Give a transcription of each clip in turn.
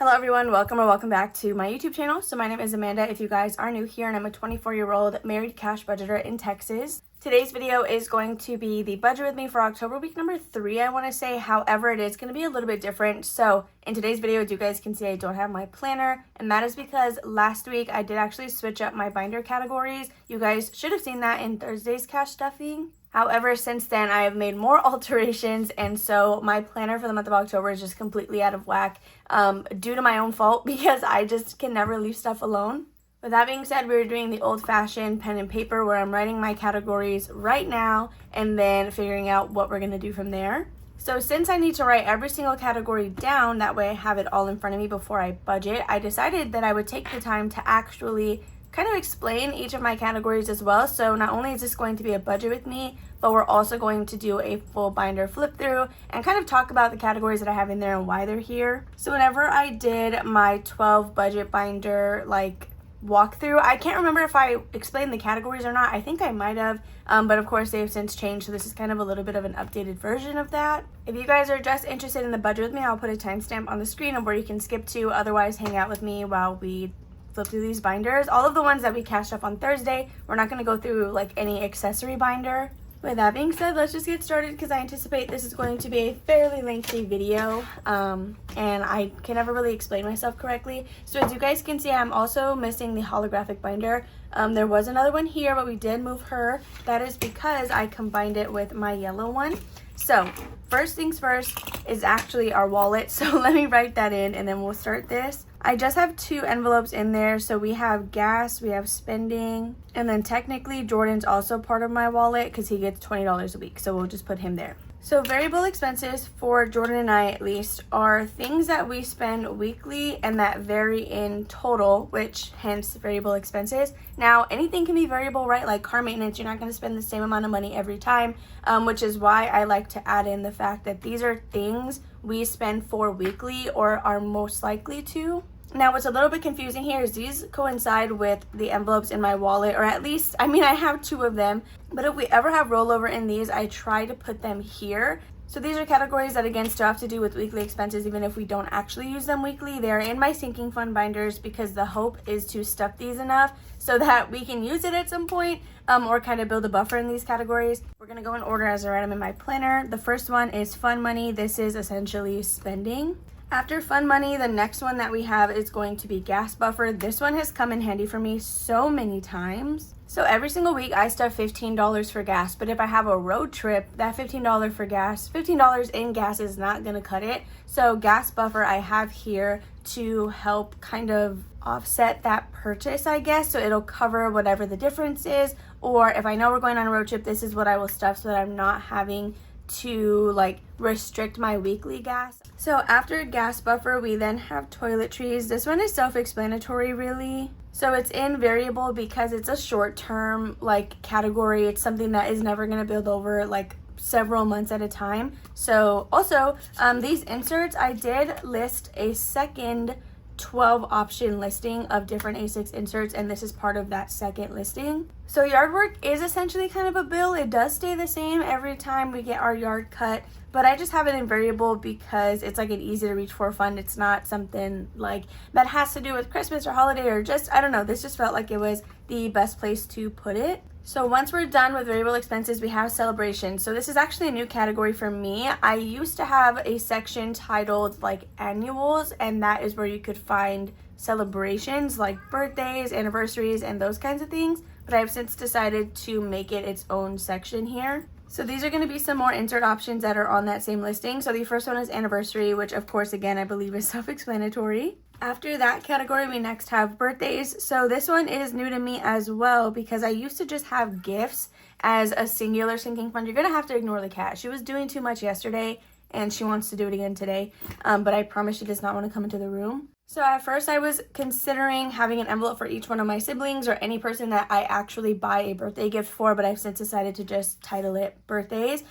Hello everyone, welcome or welcome back to my YouTube channel. So my name is Amanda if you guys are new here, and I'm a 24-year-old married cash budgeter in Texas. Today's video is going to be the budget with me for October week number 3, I want to say. However, it is going to be a little bit different. So in today's video, as you guys can see, I don't have my planner, and that is because last week I did actually switch up my binder categories. You guys should have seen that in Thursday's cash stuffing. However, since then, I have made more alterations, and so my planner for the month of October is just completely out of whack due to my own fault because I just can never leave stuff alone. With that being said, we're doing the old-fashioned pen and paper where I'm writing my categories right now and then figuring out what we're going to do from there. So since I need to write every single category down, that way I have it all in front of me before I budget, I decided that I would take the time to actually kind of explain each of my categories as well. So not only is this going to be a budget with me, but we're also going to do a full binder flip through and kind of talk about the categories that I have in there and why they're here. So whenever I did my 12 budget binder walkthrough, I can't remember if I explained the categories or not. I think I might have, but of course they have since changed, so this is kind of a little bit of an updated version of that. If you guys are just interested in the budget with me, I'll put a timestamp on the screen of where you can skip to. Otherwise, hang out with me while we flip through these binders. All of the ones that we cashed up on Thursday, we're not going to go through like any accessory binder. With that being said, let's just get started because I anticipate this is going to be a fairly lengthy video and I can never really explain myself correctly. So as you guys can see, I'm also missing the holographic binder. There was another one here, but we did move her. That is because I combined it with my yellow one. So first things first is actually our wallet. So let me write that in and then we'll start this. I just have 2 envelopes in there. So we have gas, we have spending, and then technically Jordan's also part of my wallet because he gets $20 a week. So we'll just put him there. So variable expenses for Jordan and I at least are things that we spend weekly and that vary in total, which hence variable expenses. Now anything can be variable, right? Like car maintenance, you're not going to spend the same amount of money every time, which is why I like to add in the fact that these are things we spend for weekly or are most likely to. Now, what's a little bit confusing here is these coincide with the envelopes in my wallet, or at least, I have 2 of them, but if we ever have rollover in these, I try to put them here. So these are categories that, again, still have to do with weekly expenses, even if we don't actually use them weekly. They're in my sinking fund binders because the hope is to stuff these enough so that we can use it at some point or kind of build a buffer in these categories. We're going to go in order as I write them in my planner. The first one is fun money. This is essentially spending. After fun money, the next one that we have is going to be gas buffer. This one has come in handy for me so many times. So every single week I stuff $15 for gas, but if I have a road trip, that $15 for gas, $15 in gas is not gonna cut it. So gas buffer I have here to help kind of offset that purchase, I guess. So it'll cover whatever the difference is, or if I know we're going on a road trip, this is what I will stuff so that I'm not having to restrict my weekly gas. So after gas buffer, we then have toiletries. This one is self-explanatory really. So it's in variable because it's a short-term category. It's something that is never going to build over several months at a time. So also these inserts, I did list a second 12 option listing of different A6 inserts, and this is part of that second listing. So yard work is essentially kind of a bill. It does stay the same every time we get our yard cut, but I just have it in variable because it's an easy to reach for fund. It's not something that has to do with Christmas or holiday or just, I don't know, this just felt like it was the best place to put it. So once we're done with variable expenses, we have celebrations. So this is actually a new category for me. I used to have a section titled annuals, and that is where you could find celebrations like birthdays, anniversaries, and those kinds of things. But I've since decided to make it its own section here. So these are going to be some more insert options that are on that same listing. So the first one is anniversary, which of course, again, I believe is self-explanatory. After that category, we next have birthdays. So this one is new to me as well because I used to just have gifts as a singular sinking fund. You're going to have to ignore the cat. She was doing too much yesterday and she wants to do it again today. But I promise she does not want to come into the room. So at first I was considering having an envelope for each one of my siblings or any person that I actually buy a birthday gift for, but I've since decided to just title it birthdays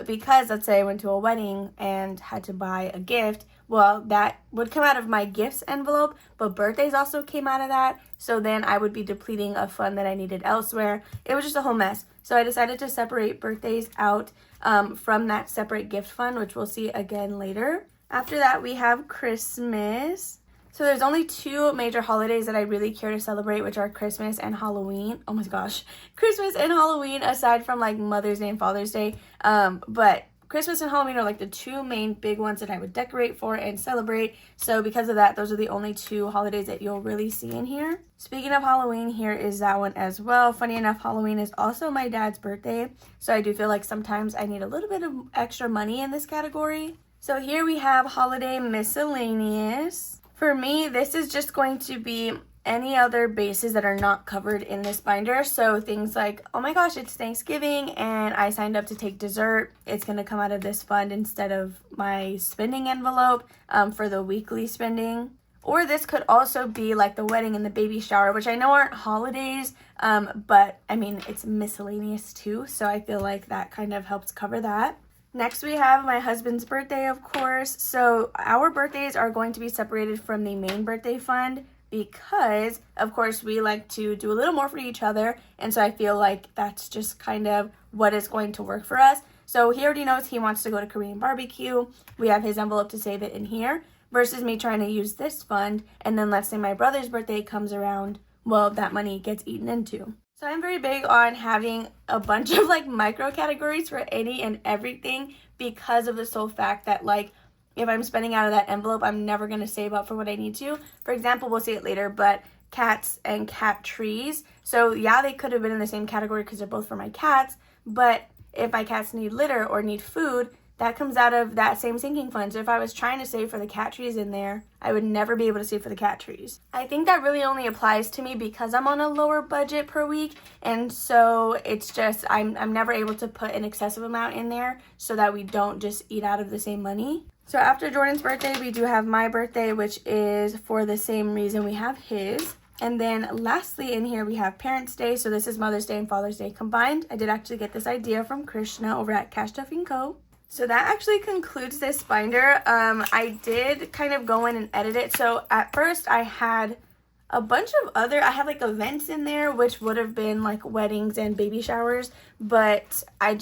because let's say I went to a wedding and had to buy a gift. Well, that would come out of my gifts envelope, but birthdays also came out of that. So then I would be depleting a fund that I needed elsewhere. It was just a whole mess. So I decided to separate birthdays out from that separate gift fund, which we'll see again later. After that, we have Christmas. So there's only two major holidays that I really care to celebrate, which are Christmas and Halloween. Oh my gosh, Christmas and Halloween, aside from like Mother's Day and Father's Day. But Christmas and Halloween are like the two main big ones that I would decorate for and celebrate. So because of that, those are the only two holidays that you'll really see in here. Speaking of Halloween, here is that one as well. Funny enough, Halloween is also my dad's birthday. So I do feel like sometimes I need a little bit of extra money in this category. So here we have holiday miscellaneous. For me, this is just going to be any other bases that are not covered in this binder. So things like, oh my gosh, it's Thanksgiving and I signed up to take dessert. It's going to come out of this fund instead of my spending envelope for the weekly spending. Or this could also be like the wedding and the baby shower, which I know aren't holidays, but I mean, it's miscellaneous too. So I feel like that kind of helps cover that. Next, we have my husband's birthday, of course. So our birthdays are going to be separated from the main birthday fund because, of course, we like to do a little more for each other. And so I feel like that's just kind of what is going to work for us. So he already knows he wants to go to Korean barbecue. We have his envelope to save it in here versus me trying to use this fund. And then let's say my brother's birthday comes around. Well, that money gets eaten into. So I'm very big on having a bunch of like micro categories for any and everything because of the sole fact that like if I'm spending out of that envelope, I'm never going to save up for what I need to. For example, we'll see it later, but cats and cat trees. So yeah, they could have been in the same category because they're both for my cats, but if my cats need litter or need food, that comes out of that same sinking fund. So if I was trying to save for the cat trees in there, I would never be able to save for the cat trees. I think that really only applies to me because I'm on a lower budget per week. And so it's just, I'm never able to put an excessive amount in there so that we don't just eat out of the same money. So after Jordan's birthday, we do have my birthday, which is for the same reason we have his. And then lastly in here, we have Parents' Day. So this is Mother's Day and Father's Day combined. I did actually get this idea from Krishna over at Cash Stuff & Co. So that actually concludes this binder. I did kind of go in and edit it. So at first I had a bunch of I had like events in there, which would have been like weddings and baby showers. But I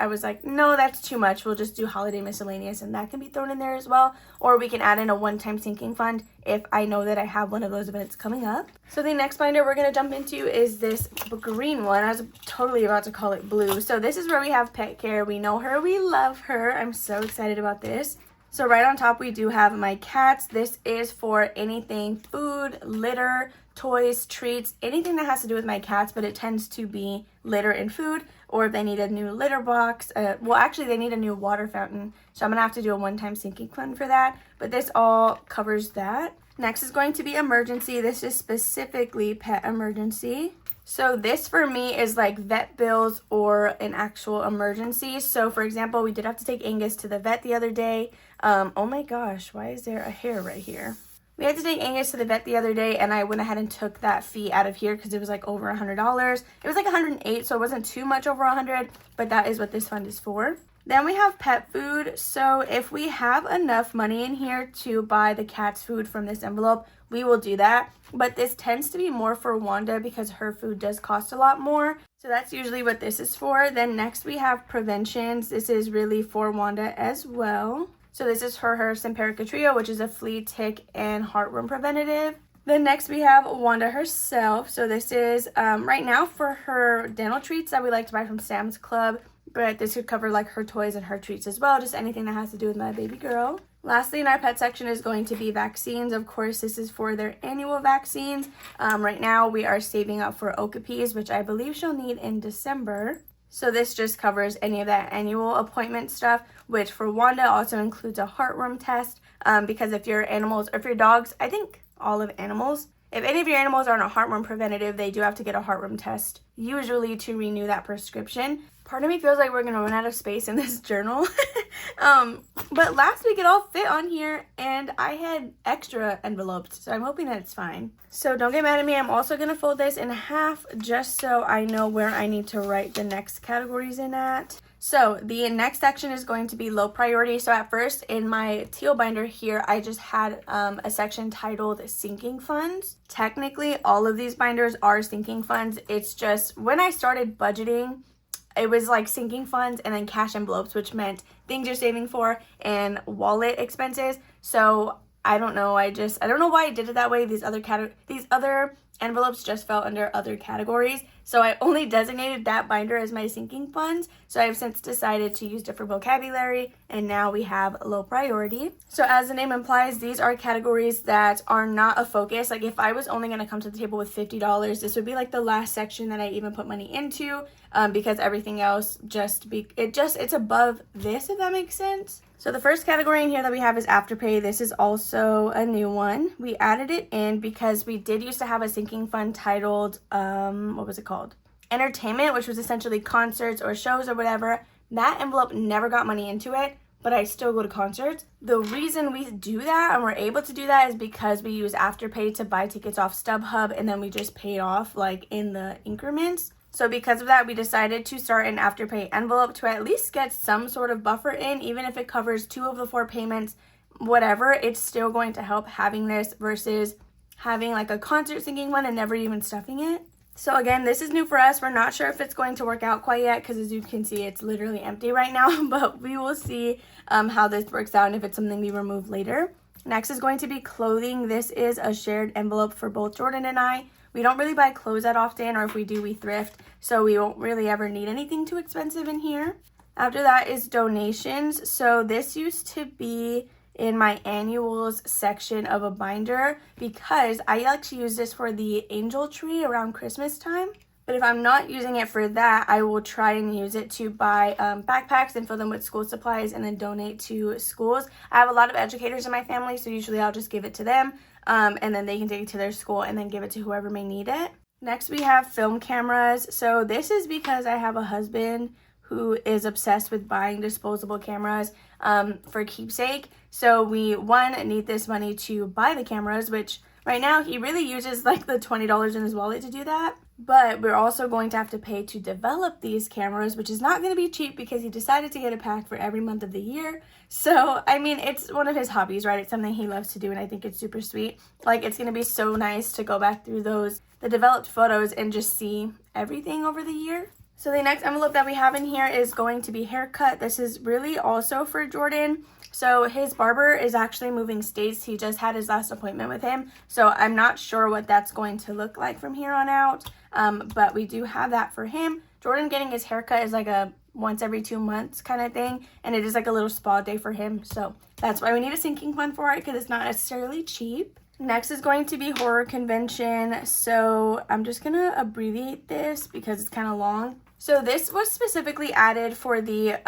was like, no, that's too much. We'll just do holiday miscellaneous and that can be thrown in there as well. Or we can add in a one-time sinking fund if I know that I have one of those events coming up. So the next binder we're going to jump into is this green one. I was totally about to call it blue. So this is where we have pet care. We know her. We love her. I'm so excited about this. So right on top, we do have my cats. This is for anything food, litter, toys, treats, anything that has to do with my cats, but it tends to be litter and food, or if they need a new litter box. Well, actually, they need a new water fountain, so I'm going to have to do a one-time sinking fund for that, but this all covers that. Next is going to be emergency. This is specifically pet emergency. So this for me is like vet bills or an actual emergency. So for example, we did have to take Angus to the vet the other day. Oh my gosh, why is there a hair right here? We had to take Angus to the vet the other day and I went ahead and took that fee out of here because it was like over $100. It was like $108, so it wasn't too much over $100, but that is what this fund is for. Then we have pet food. So if we have enough money in here to buy the cat's food from this envelope, we will do that. But this tends to be more for Wanda because her food does cost a lot more. So that's usually what this is for. Then next we have preventions. This is really for Wanda as well. So this is for her Simparica Trio, which is a flea, tick, and heartworm preventative. Then next we have Wanda herself. So this is right now for her dental treats that we like to buy from Sam's Club. But this could cover like her toys and her treats as well, just anything that has to do with my baby girl. Lastly, in our pet section is going to be vaccines. Of course, this is for their annual vaccines. Right now, we are saving up for Okapis, which I believe she'll need in December. So this just covers any of that annual appointment stuff, which for Wanda also includes a heartworm test. Because if your animals, or if your dogs, I think all of animals, if any of your animals are on a heartworm preventative, they do have to get a heartworm test, usually to renew that prescription. Part of me feels like we're going to run out of space in this journal. But last week it all fit on here and I had extra envelopes, so I'm hoping that it's fine. So don't get mad at me. I'm also going to fold this in half just so I know where I need to write the next categories in at. So the next section is going to be low priority. So at first in my teal binder here, I just had a section titled sinking funds. Technically, all of these binders are sinking funds. It's just when I started budgeting, it was like sinking funds and then cash envelopes, which meant things you're saving for and wallet expenses. So I don't know. I don't know why I did it that way. These other envelopes just fell under other categories. So I only designated that binder as my sinking funds. So I've since decided to use different vocabulary, and now we have low priority. So as the name implies, these are categories that are not a focus. Like if I was only going to come to the table with $50, this would be like the last section that I even put money into, because everything else it's above this, if that makes sense. So the first category in here that we have is Afterpay. This is also a new one. We added it in because we did used to have a sinking fund titled, what was it called? Entertainment, which was essentially concerts or shows or whatever. That envelope never got money into it, but I still go to concerts. The reason we do that and we're able to do that is because we use Afterpay to buy tickets off StubHub, and then we just pay it off like in the increments. So because of that, we decided to start an Afterpay envelope to at least get some sort of buffer in, even if it covers 2 of the 4 payments, whatever, it's still going to help having this versus having like a concert sinking one and never even stuffing it. So again, this is new for us. We're not sure if it's going to work out quite yet because as you can see, it's literally empty right now, but we will see how this works out and if it's something we remove later. Next is going to be clothing. This is a shared envelope for both Jordan and I. We don't really buy clothes that often, or if we do, we thrift, so we won't really ever need anything too expensive in here. After that is donations. So this used to be in my annuals section of a binder because I like to use this for the angel tree around Christmas time. But if I'm not using it for that, I will try and use it to buy backpacks and fill them with school supplies and then donate to schools. I have a lot of educators in my family, so usually I'll just give it to them. And then they can take it to their school and then give it to whoever may need it. Next, we have film cameras. So this is because I have a husband who is obsessed with buying disposable cameras for keepsake. So we, one, need this money to buy the cameras, which right now he really uses like the $20 in his wallet to do that. But we're also going to have to pay to develop these cameras, which is not going to be cheap because he decided to get a pack for every month of the year. So, I mean, it's one of his hobbies, right? It's something he loves to do, and I think it's super sweet. Like, it's going to be so nice to go back through the developed photos and just see everything over the year. So the next envelope that we have in here is going to be haircut. This is really also for Jordan. So his barber is actually moving states. He just had his last appointment with him. So I'm not sure what that's going to look like from here on out. But we do have that for him. Jordan getting his haircut is like a once every 2 months kind of thing. And it is like a little spa day for him. So that's why we need a sinking fund for it, because it's not necessarily cheap. Next is going to be horror convention. So I'm just going to abbreviate this because it's kind of long. So this was specifically added for the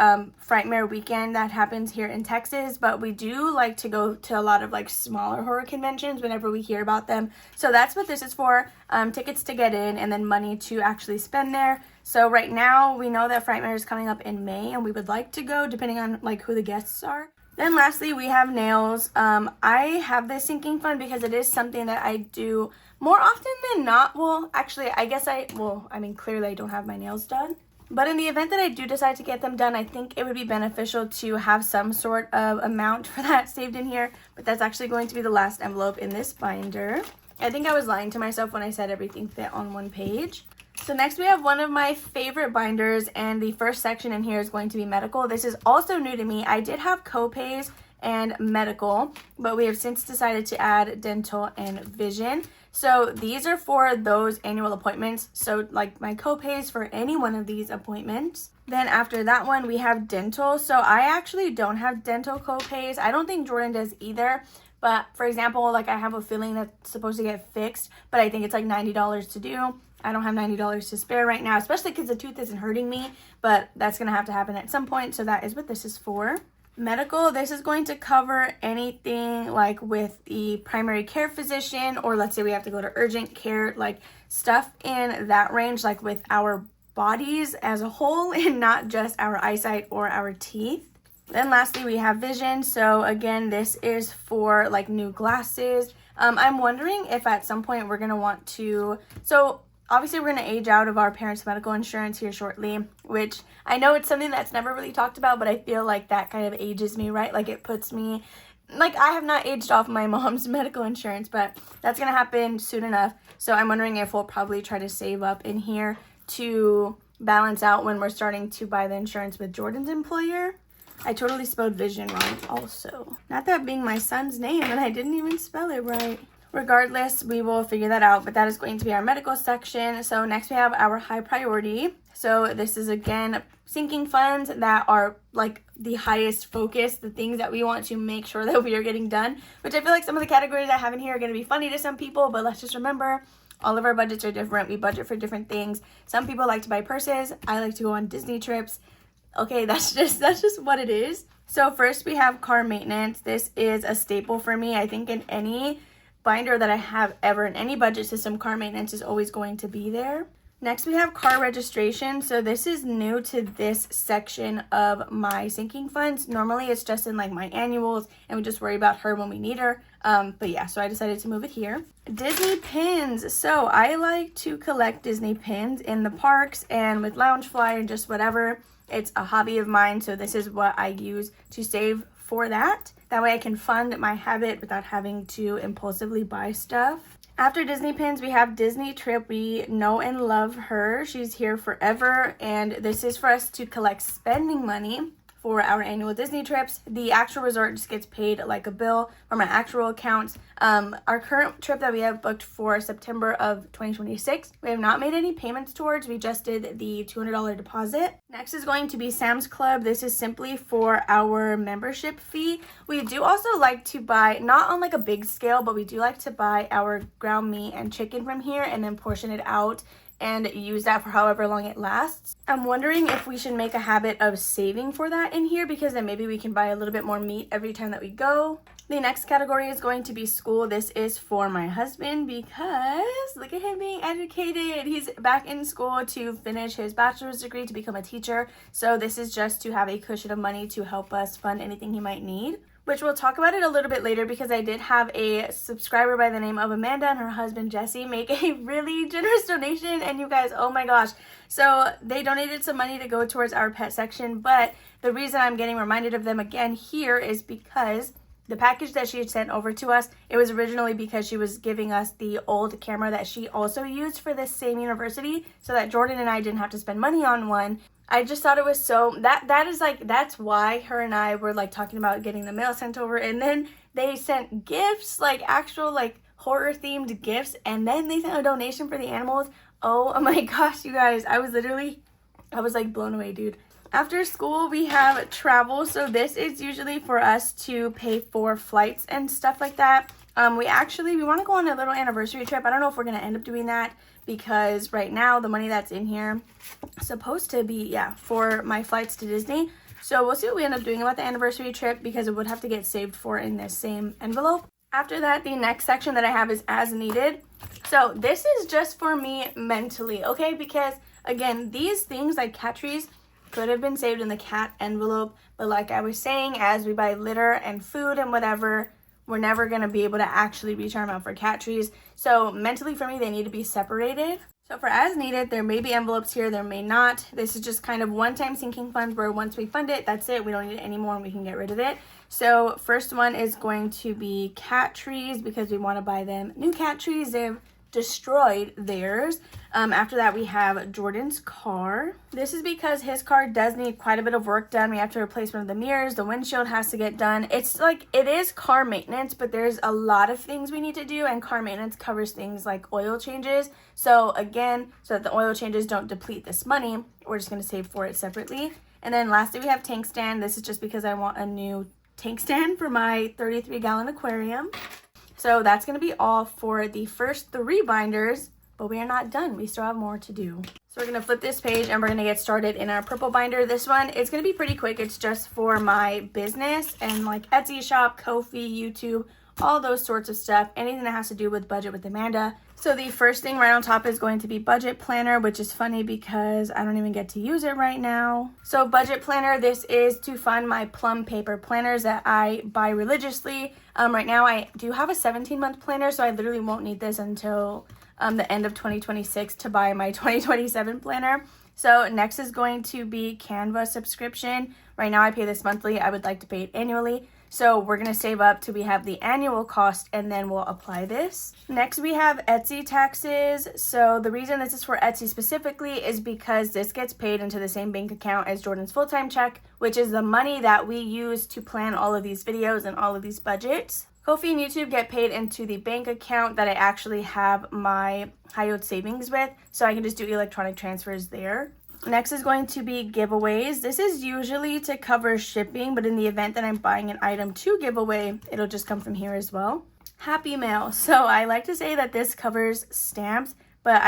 Frightmare weekend that happens here in Texas, but we do like to go to a lot of like smaller horror conventions whenever we hear about them. So that's what this is for, tickets to get in and then money to actually spend there. So right now we know that Frightmare is coming up in May and we would like to go depending on like who the guests are. Then lastly, we have nails. I have this sinking fund because it is something that I do more often than not. Well, actually, clearly I don't have my nails done. But in the event that I do decide to get them done, I think it would be beneficial to have some sort of amount for that saved in here. But that's actually going to be the last envelope in this binder. I think I was lying to myself when I said everything fit on one page. So next we have one of my favorite binders, and the first section in here is going to be medical. This is also new to me. I did have co-pays and medical, but we have since decided to add dental and vision. So these are for those annual appointments. So like my co-pays for any one of these appointments. Then after that one, we have dental. So I actually don't have dental co-pays. I don't think Jordan does either. But for example, like I have a filling that's supposed to get fixed, but I think it's like $90 to do. I don't have $90 to spare right now, especially because the tooth isn't hurting me, but that's going to have to happen at some point. So that is what this is for. Medical, this is going to cover anything like with the primary care physician, or let's say we have to go to urgent care, like stuff in that range, like with our bodies as a whole and not just our eyesight or our teeth. Then lastly, we have vision. So again, this is for like new glasses. I'm wondering if at some point we're going to want to, so obviously we're going to age out of our parents' medical insurance here shortly, which I know it's something that's never really talked about, but I feel like that kind of ages me, right? Like it puts me, like I have not aged off my mom's medical insurance, but that's going to happen soon enough. So I'm wondering if we'll probably try to save up in here to balance out when we're starting to buy the insurance with Jordan's employer. I totally spelled vision wrong also. Not that being my son's name, and I didn't even spell it right. Regardless, we will figure that out, but that is going to be our medical section. So next we have our high priority. So this is again sinking funds that are like the highest focus, the things that we want to make sure that we are getting done, which I feel like some of the categories I have in here are going to be funny to some people, but let's just remember all of our budgets are different. We budget for different things. Some people like to buy purses. I like to go on Disney trips. Okay, that's just what it is. So first we have car maintenance. This is a staple for me. I think in any binder that I have ever, in any budget system, car maintenance is always going to be there. Next we have car registration. So this is new to this section of my sinking funds. Normally it's just in like my annuals and we just worry about her when we need her. But yeah, so I decided to move it here. Disney pins. So I like to collect Disney pins in the parks and with Loungefly and just whatever. It's a hobby of mine, so this is what I use to save for that. That way I can fund my habit without having to impulsively buy stuff. After Disney pins, we have Disney Trip. We know and love her. She's here forever, and this is for us to collect spending money for our annual Disney trips. The actual resort just gets paid like a bill from our actual accounts. Our current trip that we have booked for September of 2026, we have not made any payments towards. We just did the $200 deposit. Next is going to be Sam's Club. This is simply for our membership fee. We do also like to buy, not on like a big scale, but we do like to buy our ground meat and chicken from here and then portion it out and use that for however long it lasts. I'm wondering if we should make a habit of saving for that in here, because then maybe we can buy a little bit more meat every time that we go. The next category is going to be school. This is for my husband because look at him being educated. He's back in school to finish his bachelor's degree to become a teacher. So this is just to have a cushion of money to help us fund anything he might need, which we'll talk about it a little bit later because I did have a subscriber by the name of Amanda and her husband Jesse make a really generous donation, and you guys, oh my gosh. So they donated some money to go towards our pet section, but the reason I'm getting reminded of them again here is because the package that she had sent over to us, it was originally because she was giving us the old camera that she also used for this same university so that Jordan and I didn't have to spend money on one. I just thought it was so, that's why her and I were like talking about getting the mail sent over, and then they sent gifts, like actual like horror themed gifts, and then they sent a donation for the animals. Oh my gosh, you guys, I was like blown away, dude. After school, we have travel. So this is usually for us to pay for flights and stuff like that. We want to go on a little anniversary trip. I don't know if we're going to end up doing that because right now the money that's in here is supposed to be, for my flights to Disney. So we'll see what we end up doing about the anniversary trip because it would have to get saved for in this same envelope. After that, the next section that I have is as needed. So this is just for me mentally, okay? Because again, these things like cat trees could have been saved in the cat envelope, but like I was saying, as we buy litter and food and whatever, we're never going to be able to actually reach our amount for cat trees. So mentally for me, they need to be separated. So for as needed, there may be envelopes here, there may not. This is just kind of one-time sinking funds where once we fund it, that's it. We don't need it anymore and we can get rid of it. So first one is going to be cat trees because we want to buy them new cat trees. They've destroyed theirs. After that, we have Jordan's car. This is because his car does need quite a bit of work done. We have to replace one of the mirrors. The windshield has to get done. It's like, it is car maintenance, but there's a lot of things we need to do, and car maintenance covers things like oil changes. So again, so that the oil changes don't deplete this money, we're just going to save for it separately. And then lastly, we have tank stand. This is just because I want a new tank stand for my 33-gallon aquarium. So that's going to be all for the first 3 binders, but we are not done. We still have more to do. So we're going to flip this page and we're going to get started in our purple binder. This one, it's going to be pretty quick. It's just for my business and like Etsy shop, Ko-fi, YouTube, all those sorts of stuff. Anything that has to do with Budget with Amanda. So the first thing right on top is going to be Budget Planner, which is funny because I don't even get to use it right now. So Budget Planner, this is to fund my plum paper planners that I buy religiously. Right now I do have a 17-month planner, so I literally won't need this until the end of 2026 to buy my 2027 planner. So next is going to be Canva subscription. Right now I pay this monthly. I would like to pay it annually. So we're going to save up till we have the annual cost and then we'll apply this. Next, we have Etsy taxes. So the reason this is for Etsy specifically is because this gets paid into the same bank account as Jordan's full-time check, which is the money that we use to plan all of these videos and all of these budgets. Ko-fi and YouTube get paid into the bank account that I actually have my high yield savings with, so I can just do electronic transfers there. Next is going to be giveaways. This is usually to cover shipping, but in the event that I'm buying an item to give away, it'll just come from here as well. Happy Mail. So I like to say that this covers stamps, but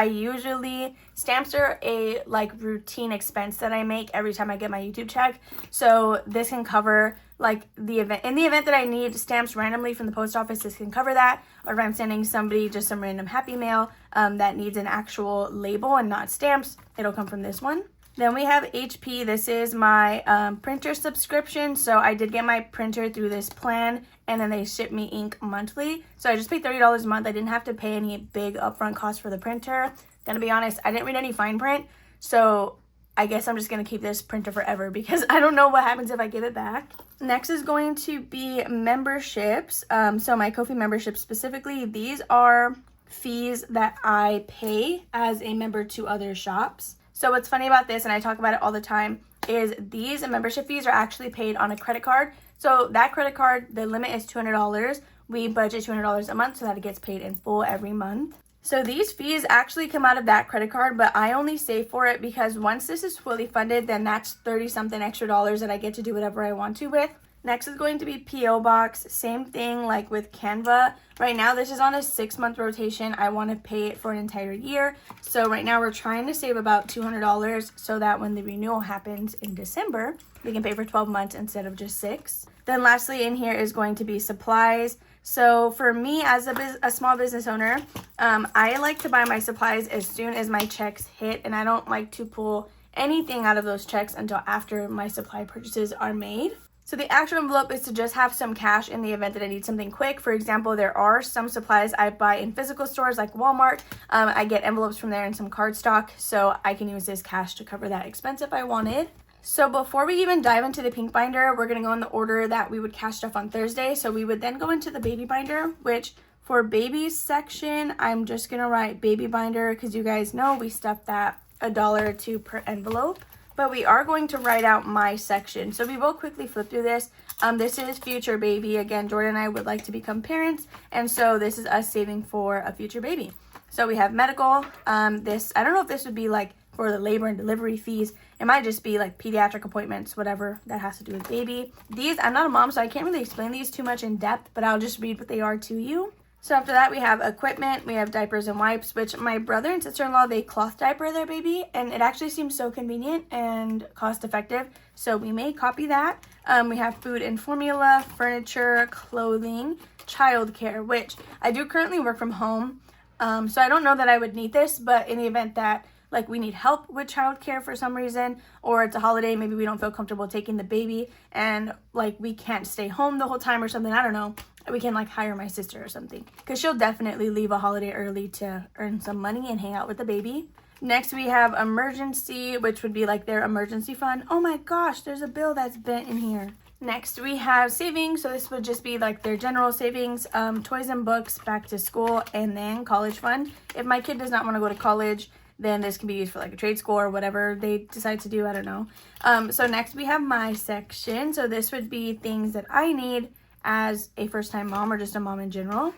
stamps are a routine expense that I make every time I get my YouTube check. So this can cover in the event that I need stamps randomly from the post office, this can cover that. Or if I'm sending somebody just some random Happy Mail that needs an actual label and not stamps, it'll come from this one. Then we have HP. This is my printer subscription. So I did get my printer through this plan, and then they ship me ink monthly. So I just paid $30 a month. I didn't have to pay any big upfront cost for the printer. Gonna be honest, I didn't read any fine print. So I guess I'm just gonna keep this printer forever because I don't know what happens if I give it back. Next is going to be memberships. So my Ko-fi membership specifically, these are fees that I pay as a member to other shops. So what's funny about this, and I talk about it all the time, is these membership fees are actually paid on a credit card. So that credit card, the limit is $200. We budget $200 a month so that it gets paid in full every month. So these fees actually come out of that credit card, but I only save for it because once this is fully funded, then that's 30 something extra dollars that I get to do whatever I want to with. Next is going to be P.O. Box. Same thing like with Canva. Right now, this is on a 6-month rotation. I want to pay it for an entire year. So right now, we're trying to save about $200 so that when the renewal happens in December, we can pay for 12 months instead of just 6. Then lastly in here is going to be supplies. So for me as a small business owner, I like to buy my supplies as soon as my checks hit, and I don't like to pull anything out of those checks until after my supply purchases are made. So the actual envelope is to just have some cash in the event that I need something quick. For example, there are some supplies I buy in physical stores like Walmart. I get envelopes from there and some card stock, so I can use this cash to cover that expense if I wanted. So before we even dive into the pink binder, we're going to go in the order that we would cash stuff on Thursday. So we would then go into the baby binder, which for babies section, I'm just going to write baby binder because you guys know we stuff that $1 or $2 per envelope. But we are going to write out my section. So we will quickly flip through this. This is future baby. Again, Jordan and I would like to become parents. And so this is us saving for a future baby. So we have medical. I don't know if this would be like for the labor and delivery fees. It might just be like pediatric appointments, whatever that has to do with baby. These, I'm not a mom, so I can't really explain these too much in depth, but I'll just read what they are to you. So after that, we have equipment, we have diapers and wipes, which my brother and sister-in-law, they cloth diaper their baby, and it actually seems so convenient and cost-effective, so we may copy that. We have food and formula, furniture, clothing, childcare, which I do currently work from home, so I don't know that I would need this, but in the event that we need help with childcare for some reason, or it's a holiday, maybe we don't feel comfortable taking the baby, and we can't stay home the whole time or something, I don't know. We can hire my sister or something because she'll definitely leave a holiday early to earn some money and hang out with the baby. Next, we have emergency, which would be their emergency fund. Oh my gosh, there's a bill that's bent in here. Next, we have savings. So this would just be their general savings, toys and books, back to school, and then college fund. If my kid does not want to go to college, then this can be used for a trade school or whatever they decide to do. I don't know. So next we have my section. So this would be things that I need as a first-time mom or just a mom in general.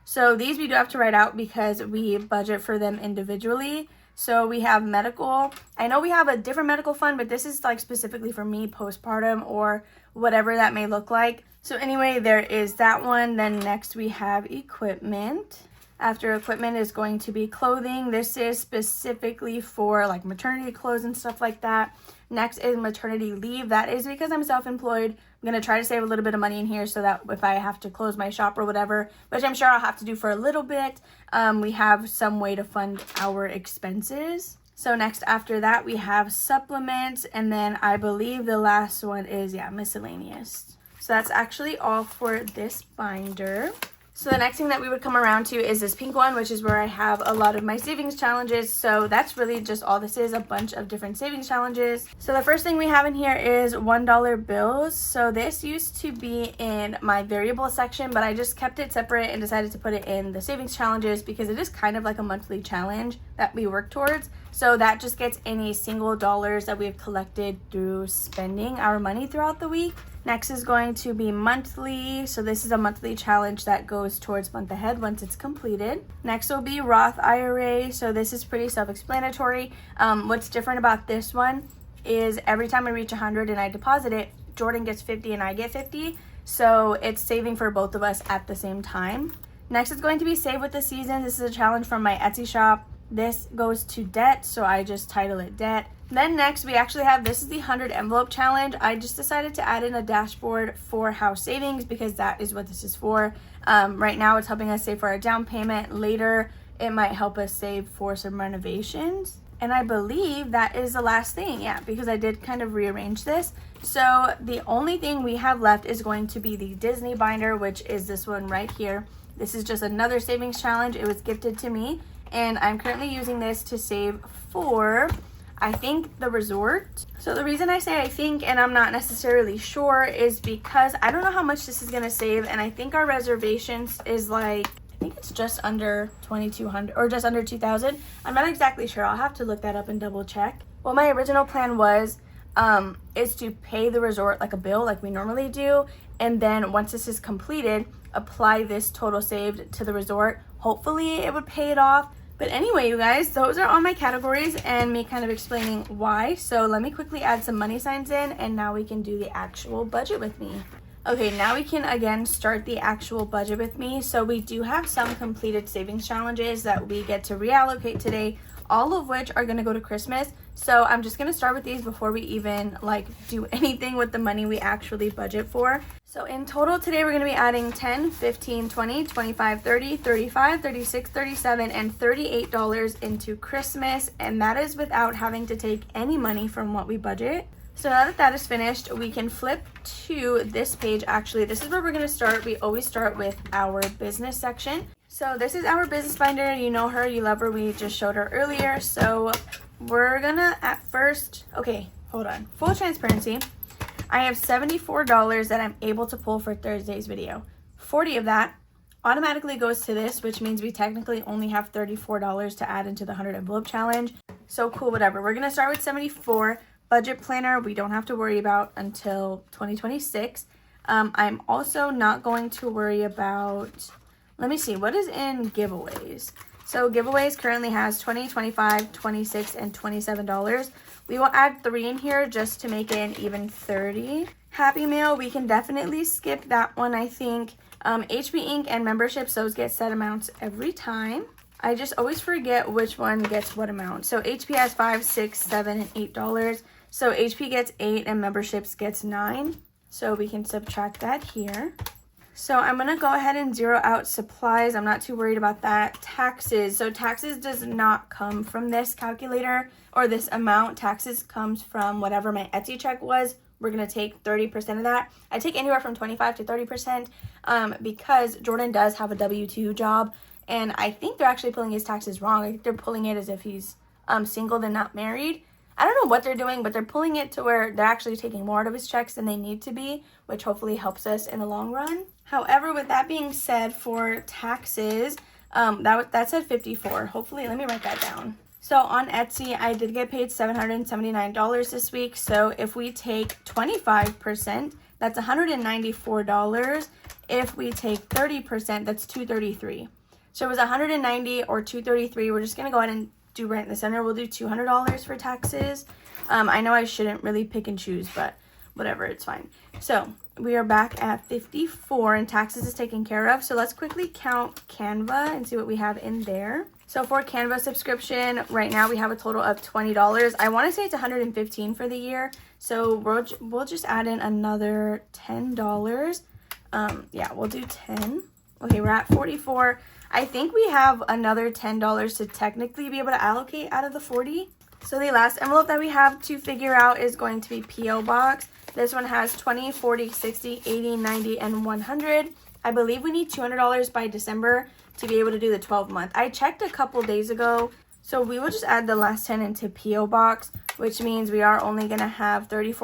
So these we do have to write out because we budget for them individually. So we have medical. I know we have a different medical fund, but this is specifically for me postpartum or whatever that may look like. So anyway, there is that one. Then next we have equipment. After equipment is going to be clothing. This is specifically for maternity clothes and stuff like that. Next is maternity leave. That is because I'm self-employed. I'm going to try to save a little bit of money in here so that if I have to close my shop or whatever, which I'm sure I'll have to do for a little bit, we have some way to fund our expenses. So next after that, we have supplements. And then I believe the last one is, miscellaneous. So that's actually all for this binder. So the next thing that we would come around to is this pink one, which is where I have a lot of my savings challenges. So that's really just all this is, a bunch of different savings challenges. So the first thing we have in here is $1 bills. So this used to be in my variable section, but I just kept it separate and decided to put it in the savings challenges because it is kind of like a monthly challenge that we work towards. So that just gets any single dollars that we have collected through spending our money throughout the week. Next is going to be monthly. So this is a monthly challenge that goes towards month ahead once it's completed. Next will be Roth IRA. So this is pretty self-explanatory. What's different about this one is every time I reach 100 and I deposit it, Jordan gets 50 and I get 50. So it's saving for both of us at the same time. Next is going to be Save with the Seasons. This is a challenge from my Etsy shop. This goes to debt, so I just title it debt. Then next we actually have, this is the 100 envelope challenge. I just decided to add in a dashboard for house savings because that is what this is for. Right now it's helping us save for our down payment. Later it might help us save for some renovations. And I believe that is the last thing, yeah, because I did kind of rearrange this. So the only thing we have left is going to be the Disney binder, which is this one right here. This is just another savings challenge. It was gifted to me. And I'm currently using this to save for, I think, the resort. So the reason I say I think and I'm not necessarily sure is because I don't know how much this is going to save. And I think our reservations is like, I think it's just under 2,200 or just under 2,000. I'm not exactly sure. I'll have to look that up and double check. What my original plan was is to pay the resort like a bill like we normally do. And then once this is completed, apply this total saved to the resort. Hopefully it would pay it off. But anyway, you guys, those are all my categories and me kind of explaining why. So let me quickly add some money signs in and now we can do the actual budget with me. Okay, now we can again start the actual budget with me. So we do have some completed savings challenges that we get to reallocate today, all of which are gonna go to Christmas. So I'm just gonna start with these before we even do anything with the money we actually budget for. So in total today, we're gonna be adding 10, 15, 20, 25, 30, 35, 36, 37, and $38 into Christmas. And that is without having to take any money from what we budget. So now that that is finished, we can flip to this page. Actually, this is where we're gonna start. We always start with our business section. So this is our business binder. You know her, you love her. We just showed her earlier. So we're gonna at first, okay, hold on. Full transparency. I have $74 that I'm able to pull for Thursday's video. 40 of that automatically goes to this, which means we technically only have $34 to add into the 100 envelope challenge. So cool, whatever. We're gonna start with 74. Budget planner, we don't have to worry about until 2026. I'm also not going to worry about, let me see, what is in giveaways? So giveaways currently has $20, $25, $26, and $27. We will add 3 in here just to make it an even 30. Happy Meal, we can definitely skip that one, I think. HB Inc. and memberships, those get set amounts every time. I just always forget which one gets what amount. So HP has $5, $6, $7, and $8. So HP gets 8 and memberships gets 9. So we can subtract that here. So I'm going to go ahead and zero out supplies. I'm not too worried about that. Taxes. So taxes does not come from this calculator or this amount. Taxes comes from whatever my Etsy check was. We're going to take 30% of that. I take anywhere from 25 to 30% because Jordan does have a W-2 job. And I think they're actually pulling his taxes wrong. I think they're pulling it as if he's single and not married. I don't know what they're doing, but they're pulling it to where they're actually taking more out of his checks than they need to be, which hopefully helps us in the long run. However, with that being said, for taxes, that said 54. Hopefully, let me write that down. So on Etsy, I did get paid $779 this week. So if we take 25%, that's $194. If we take 30%, that's $233. So it was $190 or $233. We're just gonna go ahead and do right in the center. We'll do $200 for taxes. I know I shouldn't really pick and choose, but whatever, it's fine. So we are back at 54 and taxes is taken care of. So let's quickly count Canva and see what we have in there. So for Canva subscription, right now we have a total of $20. I want to say it's $115 for the year. So we'll just add in another $10. Yeah, we'll do 10. Okay, we're at 44. I think we have another $10 to technically be able to allocate out of the 40. So the last envelope that we have to figure out is going to be P.O. Box. This one has 20, 40, 60, 80, 90, and 100. I believe we need $200 by December to be able to do the 12-month. I checked a couple days ago, so we will just add the last 10 into P.O. Box, which means we are only going to have $34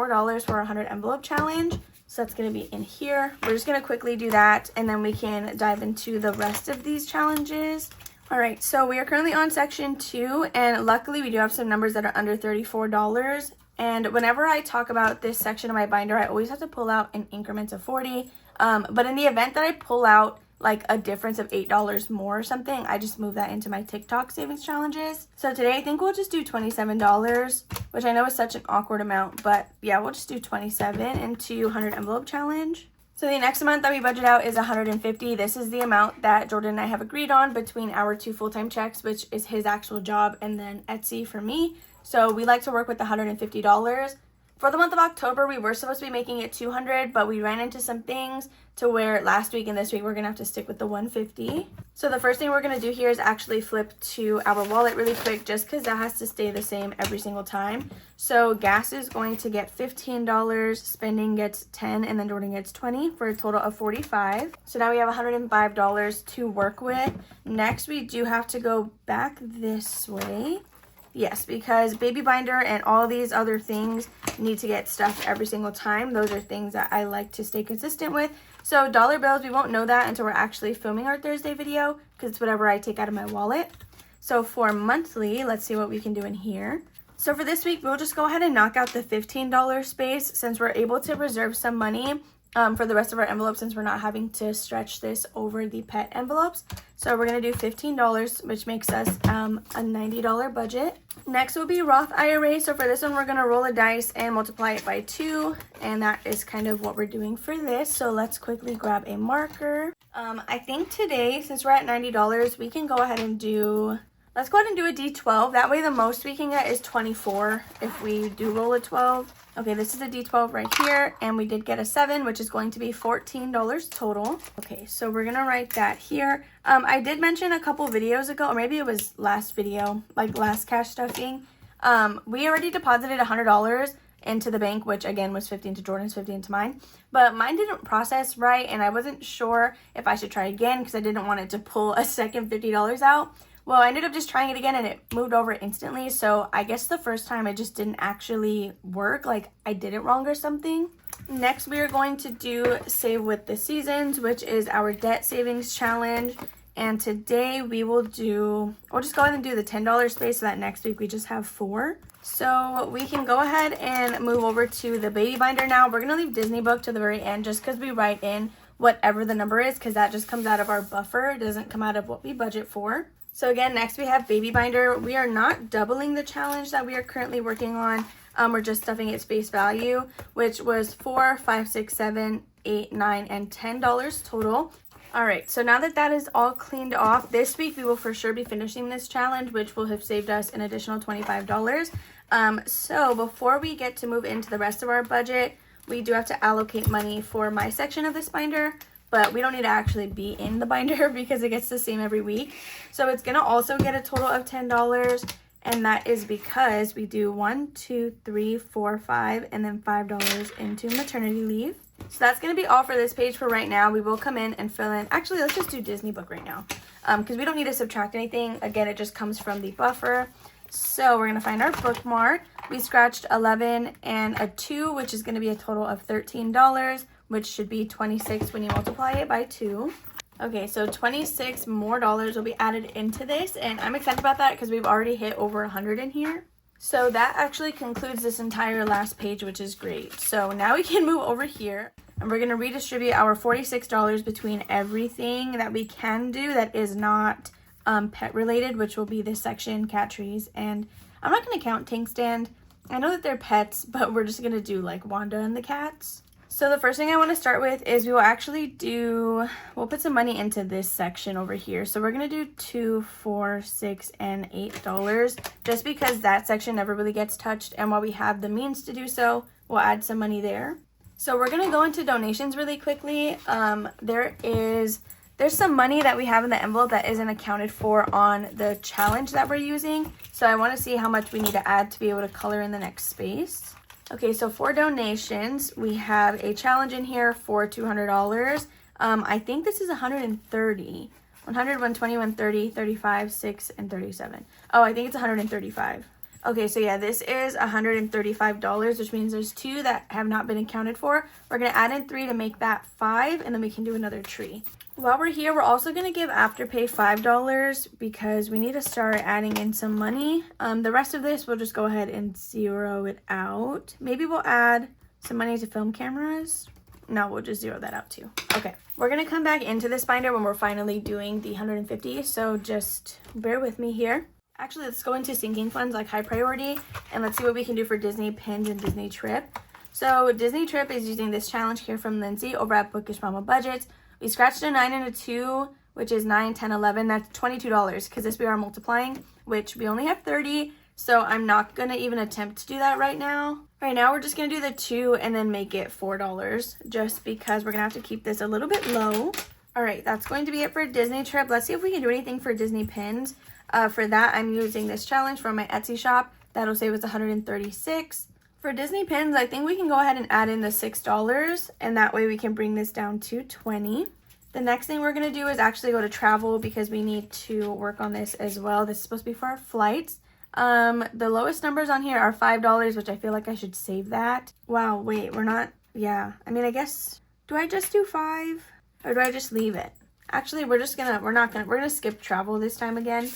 for our 100 envelope challenge. So that's going to be in here. We're just going to quickly do that, and then we can dive into the rest of these challenges. All right, so we are currently on section 2, and luckily we do have some numbers that are under $34. And whenever I talk about this section of my binder, I always have to pull out in increments of 40. But in the event that I pull out like a difference of $8 more or something, I just move that into my TikTok savings challenges. So today I think we'll just do $27, which I know is such an awkward amount, but yeah, we'll just do 27 into 100 envelope challenge. So the next amount that we budget out is $150. This is the amount that Jordan and I have agreed on between our 2 full-time checks, which is his actual job, and then Etsy for me. So we like to work with $150. For the month of October, we were supposed to be making it $200, but we ran into some things to where last week and this week we're going to have to stick with the $150. So the first thing we're going to do here is actually flip to our wallet really quick, just because that has to stay the same every single time. So gas is going to get $15, spending gets $10, and then Jordan gets $20 for a total of $45. So now we have $105 to work with. Next, we do have to go back this way. Yes, because baby binder and all these other things need to get stuffed every single time. Those are things that I like to stay consistent with. So dollar bills, we won't know that until we're actually filming our Thursday video, because it's whatever I take out of my wallet. So for monthly, let's see what we can do in here. So for this week, we'll just go ahead and knock out the $15 space, since we're able to reserve some money for the rest of our envelopes, since we're not having to stretch this over the pet envelopes. So we're going to do $15, which makes us a $90 budget. Next will be Roth IRA. So for this one, we're going to roll a dice and multiply it by 2. And that is kind of what we're doing for this. So let's quickly grab a marker. I think today, since we're at $90, we can go ahead and do... Let's go ahead and do a D12. That way the most we can get is 24 if we do roll a 12. Okay, this is a D12 right here, and we did get a 7, which is going to be $14 total. Okay, so we're gonna write that here. I did mention a couple videos ago, or maybe it was last video, like last cash stuffing. We already deposited $100 into the bank, which again was 15 to Jordan's, 15 to mine. But mine didn't process right, and I wasn't sure if I should try again because I didn't want it to pull a second $50 out. Well, I ended up just trying it again, and it moved over instantly. So I guess the first time it just didn't actually work. Like I did it wrong or something. Next, we are going to do Save with the Seasons, which is our debt savings challenge. And today we'll just go ahead and do the $10 space so that next week we just have 4. So we can go ahead and move over to the baby binder now. We're going to leave Disney Book to the very end just because we write in whatever the number is, because that just comes out of our buffer. It doesn't come out of what we budget for. So again, next we have baby binder. We are not doubling the challenge that we are currently working on. We're just stuffing its face value, which was $4, $5, $6, $7, $8, $9, and $10 total. All right, so now that that is all cleaned off, this week we will for sure be finishing this challenge, which will have saved us an additional $25. So before we get to move into the rest of our budget, we do have to allocate money for my section of this binder. But we don't need to actually be in the binder because it gets the same every week. So it's going to also get a total of $10. And that is because we do 1, 2, 3, 4, 5, and then $5 into maternity leave. So that's going to be all for this page for right now. We will come in and fill in. Actually, let's just do Disney Book right now. Because we don't need to subtract anything. Again, it just comes from the buffer. So we're going to find our bookmark. We scratched 11 and a 2, which is going to be a total of $13. Which should be 26 when you multiply it by 2. Okay, so 26 more dollars will be added into this, and I'm excited about that because we've already hit over 100 in here. So that actually concludes this entire last page, which is great. So now we can move over here, and we're going to redistribute our $46 between everything that we can do that is not pet related, which will be this section, cat trees, and I'm not going to count Tank Stand. I know that they're pets, but we're just going to do like Wanda and the cats. So the first thing I want to start with is we'll put some money into this section over here. So we're going to do $2, $4, $6, and $8 just because that section never really gets touched. And while we have the means to do so, we'll add some money there. So we're going to go into donations really quickly. There's some money that we have in the envelope that isn't accounted for on the challenge that we're using. So I want to see how much we need to add to be able to color in the next space. Okay, so for donations, we have a challenge in here for $200. I think this is 130. 100, 120, 130, 35, 6, and 37. Oh, I think it's 135. Okay, so yeah, this is $135, which means there's 2 that have not been accounted for. We're going to add in 3 to make that 5, and then we can do another tree. While we're here, we're also going to give Afterpay $5 because we need to start adding in some money. The rest of this, we'll just go ahead and zero it out. Maybe we'll add some money to film cameras. No, we'll just zero that out too. Okay, we're going to come back into this binder when we're finally doing the 150, so just bear with me here. Actually, let's go into sinking funds like high priority, and let's see what we can do for Disney pins and Disney trip. So Disney trip is using this challenge here from Lindsay over at Bookish Mama Budgets. We scratched a 9 and a 2, which is 9, 10, 11. That's $22 because this we are multiplying, which we only have 30. So I'm not going to even attempt to do that right now. Right now, we're just going to do the 2 and then make it $4 just because we're going to have to keep this a little bit low. All right, that's going to be it for Disney trip. Let's see if we can do anything for Disney pins. For that, I'm using this challenge from my Etsy shop. That'll save us $136. For Disney pins, I think we can go ahead and add in the $6, and that way we can bring this down to $20. The next thing we're going to do is actually go to travel because we need to work on this as well. This is supposed to be for our flights. The lowest numbers on here are $5, which I feel like I should save that. Wow, wait, we're not, yeah. I mean, I guess, do I just do 5 or do I just leave it? Actually, we're gonna skip travel this time again.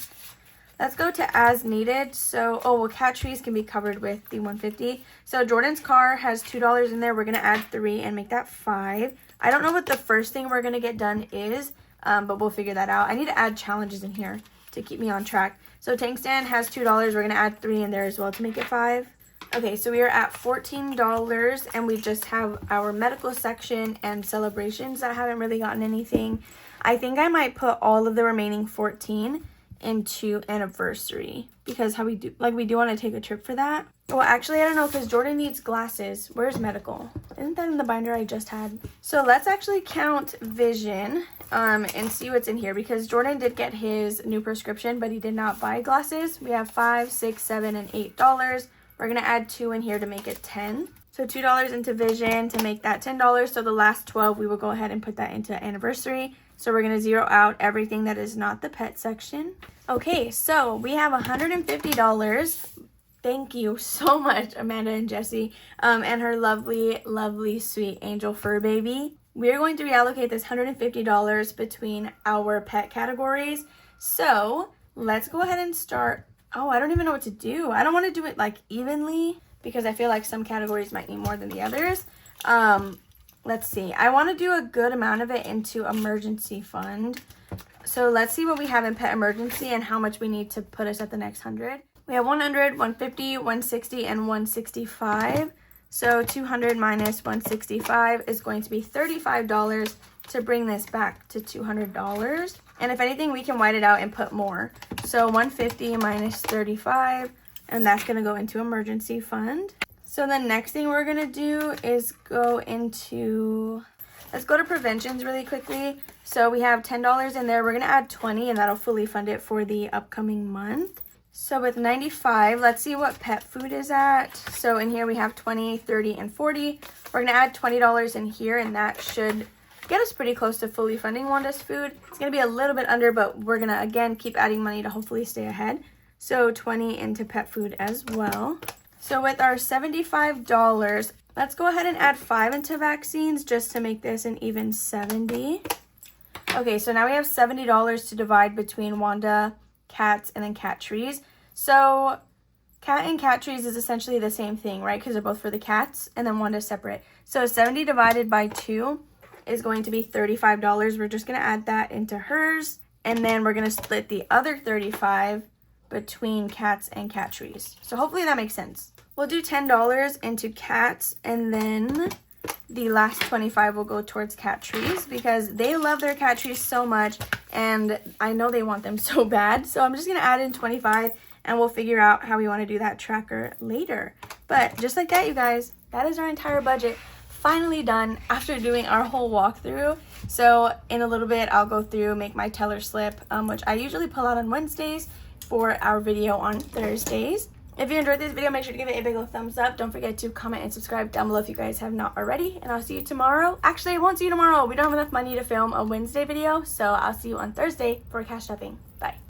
Let's go to as needed. So, oh, well, cat trees can be covered with the 150. So Jordan's car has $2 in there. We're gonna add 3 and make that 5. I don't know what the first thing we're gonna get done is, but we'll figure that out. I need to add challenges in here to keep me on track. So tank stand has $2. We're gonna add 3 in there as well to make it 5. Okay, so we are at $14 and we just have our medical section and celebrations that haven't really gotten anything. I think I might put all of the remaining 14 into anniversary because how we do, like, we do want to take a trip for that. Well, actually, I don't know because Jordan needs glasses. Where's medical? Isn't that in the binder I just had? So let's actually count vision and see what's in here because Jordan did get his new prescription, but he did not buy glasses. We have $5, $6, $7, and $8. We're going to add 2 in here to make it 10. So $2 into vision to make that $10. So the last 12, we will go ahead and put that into anniversary. So we're going to zero out everything that is not the pet section. Okay, so we have $150. Thank you so much, Amanda and Jessie, and her lovely, lovely, sweet angel fur baby. We are going to reallocate this $150 between our pet categories. So let's go ahead and start. Oh, I don't even know what to do. I don't want to do it like evenly because I feel like some categories might need more than the others. Let's see. I want to do a good amount of it into emergency fund. So let's see what we have in pet emergency and how much we need to put us at the next 100. We have 100, 150, 160, and 165. So 200 minus 165 is going to be $35 to bring this back to $200. And if anything, we can white it out and put more. So 150 minus 35, and that's going to go into emergency fund. So the next thing we're going to do is go into, let's go to preventions really quickly. So we have $10 in there. We're going to add 20 and that'll fully fund it for the upcoming month. So with 95, let's see what pet food is at. So in here we have 20, 30, and 40. We're going to add $20 in here and that should get us pretty close to fully funding Wanda's food. It's going to be a little bit under, but we're going to, again, keep adding money to hopefully stay ahead. So 20 into pet food as well. So with our $75, let's go ahead and add 5 into vaccines just to make this an even 70. Okay, so now we have $70 to divide between Wanda, cats, and then cat trees. So cat and cat trees is essentially the same thing, right? Because they're both for the cats, and then Wanda's separate. So 70 divided by 2 is going to be $35. We're just going to add that into hers, and then we're going to split the other 35 between cats and cat trees. So hopefully that makes sense. We'll do $10 into cats, and then the last 25 will go towards cat trees because they love their cat trees so much, and I know they want them so bad. So I'm just going to add in 25, and we'll figure out how we want to do that tracker later. But just like that, you guys, that is our entire budget finally done after doing our whole walkthrough. So in a little bit, I'll go through, make my teller slip, which I usually pull out on Wednesdays for our video on Thursdays. If you enjoyed this video, make sure to give it a big old thumbs up. Don't forget to comment and subscribe down below if you guys have not already. And I'll see you tomorrow. Actually, I won't see you tomorrow. We don't have enough money to film a Wednesday video, so I'll see you on Thursday for cash shopping. Bye.